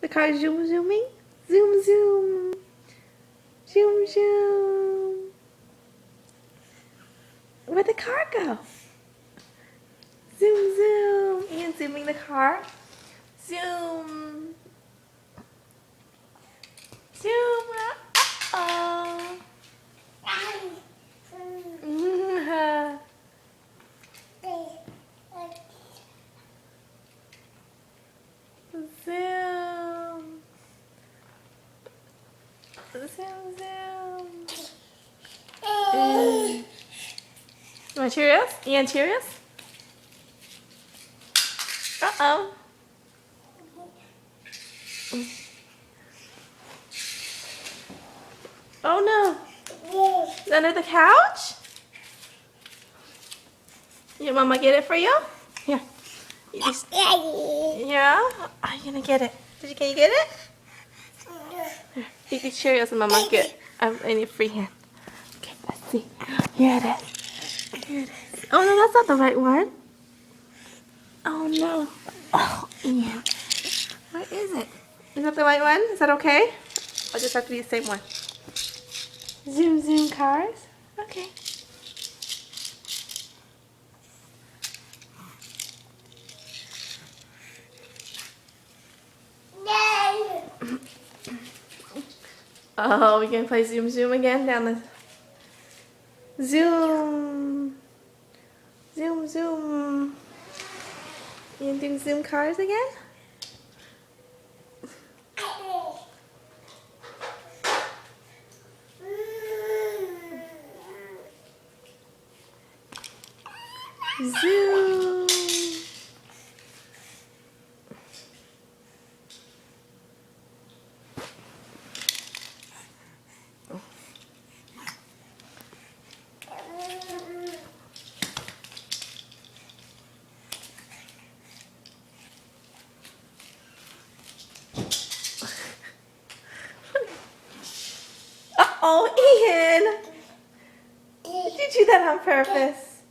car is zooming. Zoom, zoom. Zoom, zoom. Where'd the car go? Zoom, zoom. Ian zooming the car. Zoom. Zoom. Uh-oh. Zoom. Zoom, zoom. You want Cheerios? Ian, Cheerios? Uh-oh. Oh no. Is it under the couch? Your mama get it for you? Here. You just, yeah? Are you gonna get it? Can you get it? Here, eat these Cheerios and mama get. I need free hand. Okay, let's see. Here it is. Here it is. Oh no, that's not the right one. Oh no. Oh, Ian. Where is it? Is that the right one? Is that okay? I'll just have to be the same one. Zoom, zoom cars. Okay. Oh, we can play zoom, zoom again down the zoom, zoom, zoom. You gonna do zoom cars again? Zoom. Uh-oh, Ian! Did you do that on purpose?